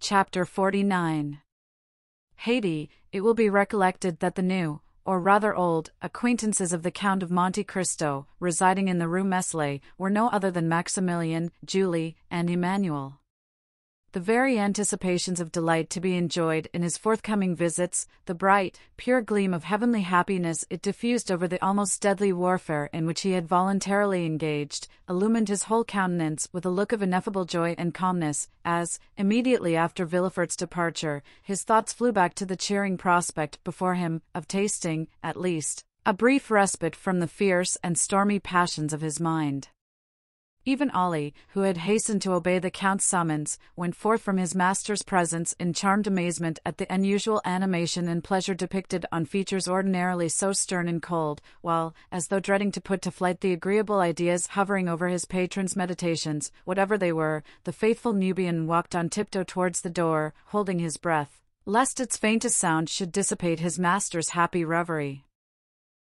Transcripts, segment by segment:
Chapter 49. Haydée. It will be recollected that the new, or rather old, acquaintances of the Count of Monte Cristo, residing in the Rue Meslay, were no other than Maximilian, Julie, and Emmanuel. The very anticipations of delight to be enjoyed in his forthcoming visits, the bright, pure gleam of heavenly happiness it diffused over the almost deadly warfare in which he had voluntarily engaged, illumined his whole countenance with a look of ineffable joy and calmness, as, immediately after Villefort's departure, his thoughts flew back to the cheering prospect before him, of tasting, at least, a brief respite from the fierce and stormy passions of his mind. Even Ollie, who had hastened to obey the Count's summons, went forth from his master's presence in charmed amazement at the unusual animation and pleasure depicted on features ordinarily so stern and cold, while, as though dreading to put to flight the agreeable ideas hovering over his patron's meditations, whatever they were, the faithful Nubian walked on tiptoe towards the door, holding his breath, lest its faintest sound should dissipate his master's happy reverie.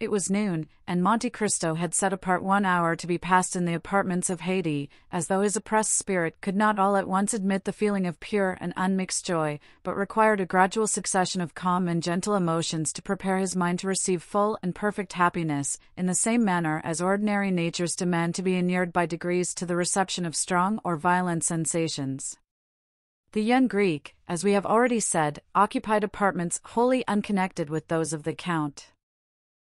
It was noon, and Monte Cristo had set apart 1 hour to be passed in the apartments of Haydée, as though his oppressed spirit could not all at once admit the feeling of pure and unmixed joy, but required a gradual succession of calm and gentle emotions to prepare his mind to receive full and perfect happiness, in the same manner as ordinary natures demand to be inured by degrees to the reception of strong or violent sensations. The young Greek, as we have already said, occupied apartments wholly unconnected with those of the Count.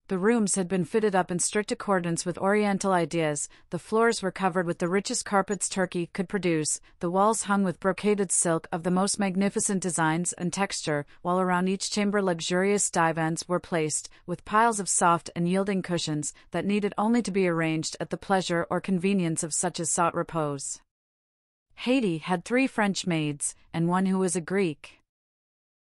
The rooms had been fitted up in strict accordance with Oriental ideas, the floors were covered with the richest carpets Turkey could produce, the walls hung with brocaded silk of the most magnificent designs and texture, while around each chamber luxurious divans were placed, with piles of soft and yielding cushions, that needed only to be arranged at the pleasure or convenience of such as sought repose. Haydée had 3 French maids, and 1 who was a Greek.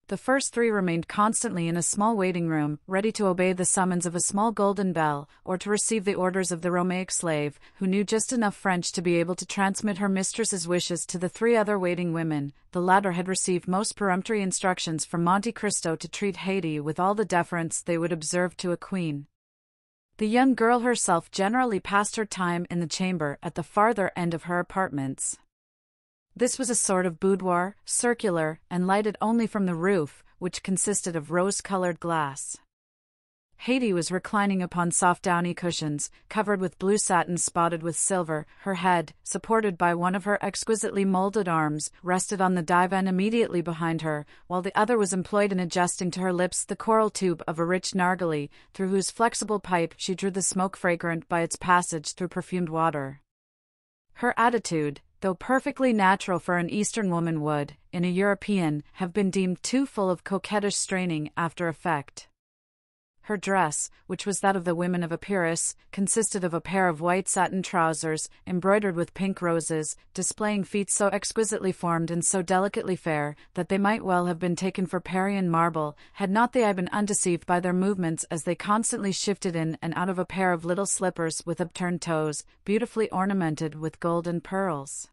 The first 3 remained constantly in a small waiting-room, ready to obey the summons of a small golden bell, or to receive the orders of the Romaic slave, who knew just enough French to be able to transmit her mistress's wishes to the 3 other waiting women. The latter had received most peremptory instructions from Monte Cristo to treat Haydée with all the deference they would observe to a queen. The young girl herself generally passed her time in the chamber at the farther end of her apartments. This was a sort of boudoir, circular, and lighted only from the roof, which consisted of rose-colored glass. Haydée was reclining upon soft downy cushions, covered with blue satin spotted with silver. Her head, supported by one of her exquisitely molded arms, rested on the divan immediately behind her, while the other was employed in adjusting to her lips the coral tube of a rich narghilé, through whose flexible pipe she drew the smoke fragrant by its passage through perfumed water. Her attitude, though perfectly natural for an Eastern woman, would, in a European, have been deemed too full of coquettish straining after effect. Her dress, which was that of the women of Epirus, consisted of a pair of white satin trousers, embroidered with pink roses, displaying feet so exquisitely formed and so delicately fair, that they might well have been taken for Parian marble, had not the eye been undeceived by their movements as they constantly shifted in and out of a pair of little slippers with upturned toes, beautifully ornamented with gold and pearls.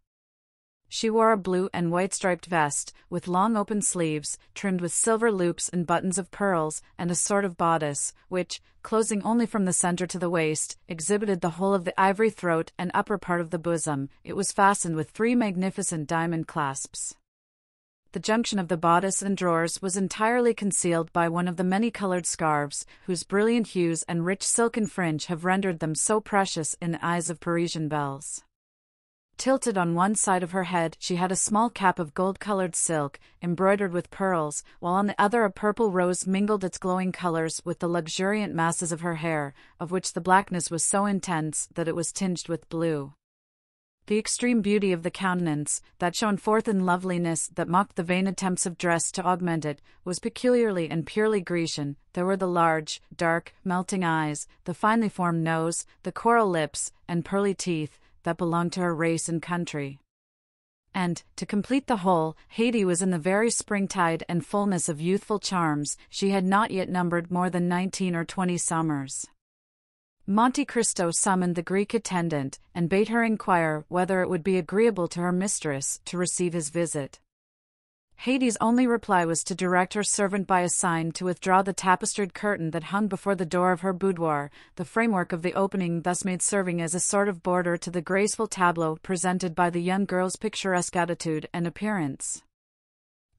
She wore a blue and white striped vest, with long open sleeves, trimmed with silver loops and buttons of pearls, and a sort of bodice, which, closing only from the center to the waist, exhibited the whole of the ivory throat and upper part of the bosom. It was fastened with 3 magnificent diamond clasps. The junction of the bodice and drawers was entirely concealed by one of the many-colored scarves, whose brilliant hues and rich silken fringe have rendered them so precious in the eyes of Parisian belles. Tilted on one side of her head she had a small cap of gold-colored silk, embroidered with pearls, while on the other a purple rose mingled its glowing colors with the luxuriant masses of her hair, of which the blackness was so intense that it was tinged with blue. The extreme beauty of the countenance, that shone forth in loveliness that mocked the vain attempts of dress to augment it, was peculiarly and purely Grecian. There were the large, dark, melting eyes, the finely formed nose, the coral lips, and pearly teeth, that belonged to her race and country. And, to complete the whole, Haydée was in the very springtide and fullness of youthful charms. She had not yet numbered more than 19 or 20 summers. Monte Cristo summoned the Greek attendant, and bade her inquire whether it would be agreeable to her mistress to receive his visit. Haydée's only reply was to direct her servant by a sign to withdraw the tapestried curtain that hung before the door of her boudoir, the framework of the opening thus made serving as a sort of border to the graceful tableau presented by the young girl's picturesque attitude and appearance.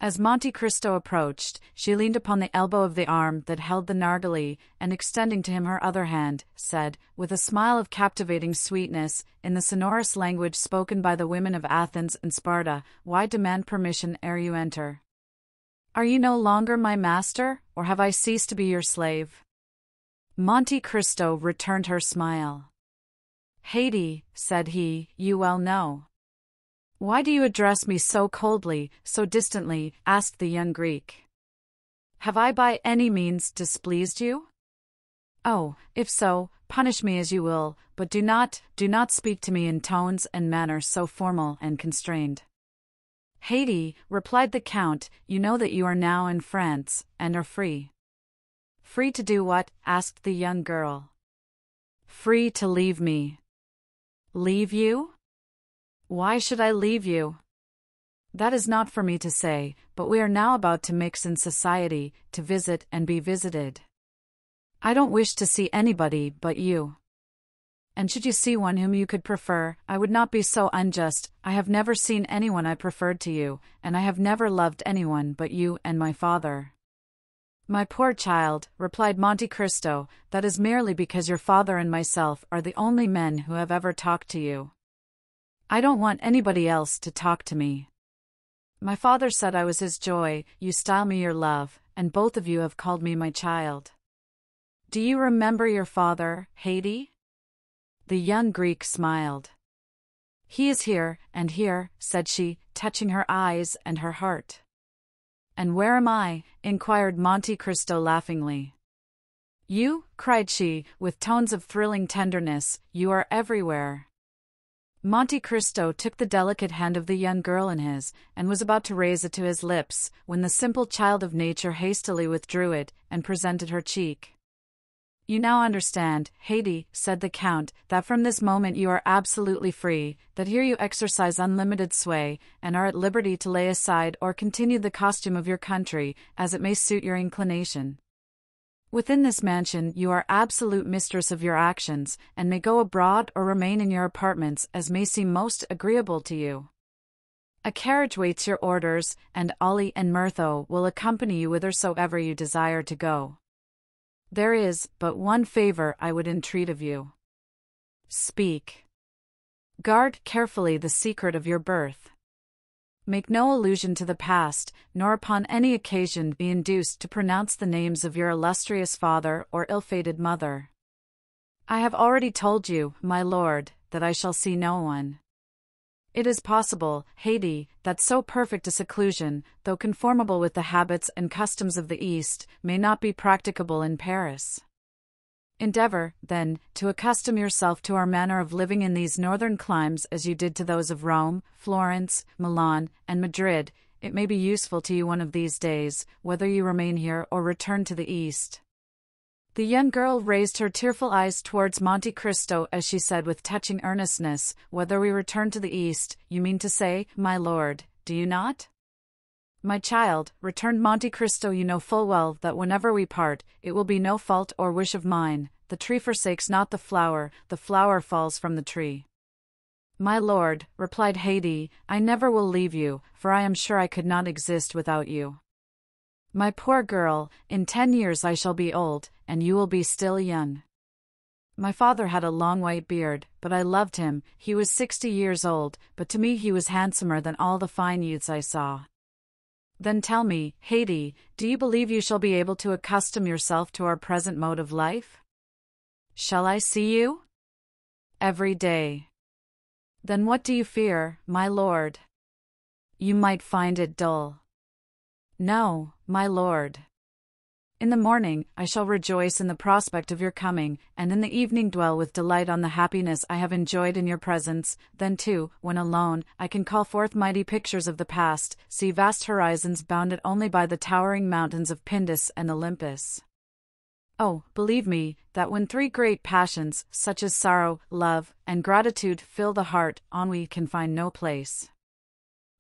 As Monte Cristo approached, she leaned upon the elbow of the arm that held the narghileh, and extending to him her other hand, said, with a smile of captivating sweetness, in the sonorous language spoken by the women of Athens and Sparta, "Why demand permission ere you enter? Are you no longer my master, or have I ceased to be your slave?" Monte Cristo returned her smile. "Haydée," said he, "you well know." "Why do you address me so coldly, so distantly?" asked the young Greek. "Have I by any means displeased you? Oh, if so, punish me as you will, but do not speak to me in tones and manner so formal and constrained." "Haydée," replied the Count, "you know that you are now in France, and are free." "Free to do what?" asked the young girl. "Free to leave me." "Leave you? Why should I leave you?" "That is not for me to say, but we are now about to mix in society, to visit and be visited. I don't wish to see anybody but you. And should you see one whom you could prefer, I would not be so unjust. I have never seen anyone I preferred to you, and I have never loved anyone but you and my father." "My poor child," replied Monte Cristo, "that is merely because your father and myself are the only men who have ever talked to you. I don't want anybody else to talk to me. My father said I was his joy, you style me your love, and both of you have called me my child. Do you remember your father, Haydée?" The young Greek smiled. "He is here, and here," said she, touching her eyes and her heart. "And where am I?" inquired Monte Cristo laughingly. "You," cried she, with tones of thrilling tenderness, "you are everywhere." Monte Cristo took the delicate hand of the young girl in his, and was about to raise it to his lips, when the simple child of nature hastily withdrew it, and presented her cheek. "You now understand, Haydée," said the Count, "that from this moment you are absolutely free, that here you exercise unlimited sway, and are at liberty to lay aside or continue the costume of your country, as it may suit your inclination. Within this mansion you are absolute mistress of your actions, and may go abroad or remain in your apartments as may seem most agreeable to you. A carriage waits your orders, and Ollie and Myrtho will accompany you whithersoever you desire to go. There is but one favor I would entreat of you. Speak. Guard carefully the secret of your birth. Make no allusion to the past, nor upon any occasion be induced to pronounce the names of your illustrious father or ill-fated mother. I have already told you, my lord, that I shall see no one. It is possible, Haydée, that so perfect a seclusion, though conformable with the habits and customs of the East, may not be practicable in Paris. Endeavor, then, to accustom yourself to our manner of living in these northern climes as you did to those of Rome, Florence, Milan, and Madrid. It may be useful to you one of these days, whether you remain here or return to the East." The young girl raised her tearful eyes towards Monte Cristo as she said with touching earnestness, "Whether we return to the East, you mean to say, my lord, do you not?" "My child," returned Monte Cristo, "you know full well that whenever we part, it will be no fault or wish of mine. The tree forsakes not the flower falls from the tree." "My lord," replied Haydée, "I never will leave you, for I am sure I could not exist without you. My poor girl, in 10 years I shall be old, and you will be still young. My father had a long white beard, but I loved him. He was 60 years old, but to me he was handsomer than all the fine youths I saw. Then tell me, Haydée, do you believe you shall be able to accustom yourself to our present mode of life? Shall I see you? Every day. Then what do you fear, my lord? You might find it dull." "No, my lord. In the morning, I shall rejoice in the prospect of your coming, and in the evening dwell with delight on the happiness I have enjoyed in your presence. Then too, when alone, I can call forth mighty pictures of the past, see vast horizons bounded only by the towering mountains of Pindus and Olympus. Oh, believe me, that when 3 great passions, such as sorrow, love, and gratitude, fill the heart, ennui can find no place.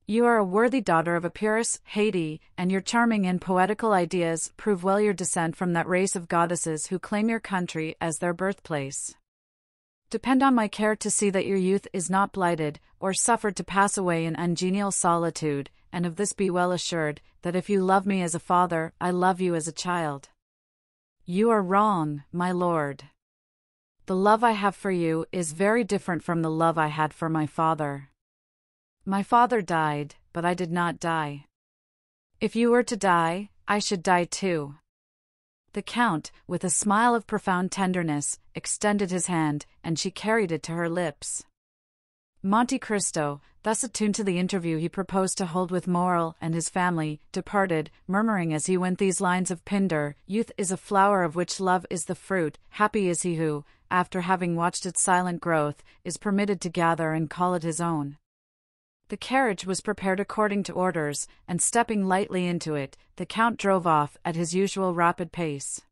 You are a worthy daughter of Epirus, Haydée, and your charming and poetical ideas prove well your descent from that race of goddesses who claim your country as their birthplace. Depend on my care to see that your youth is not blighted, or suffered to pass away in ungenial solitude, and of this be well assured, that if you love me as a father, I love you as a child. You are wrong, my lord. The love I have for you is very different from the love I had for my father. My father died, but I did not die. If you were to die, I should die too. The Count, with a smile of profound tenderness, extended his hand, and she carried it to her lips. Monte Cristo, thus attuned to the interview he proposed to hold with Morrel and his family, departed, murmuring as he went these lines of Pindar: "Youth is a flower of which love is the fruit, happy is he who, after having watched its silent growth, is permitted to gather and call it his own." The carriage was prepared according to orders, and stepping lightly into it, the Count drove off at his usual rapid pace.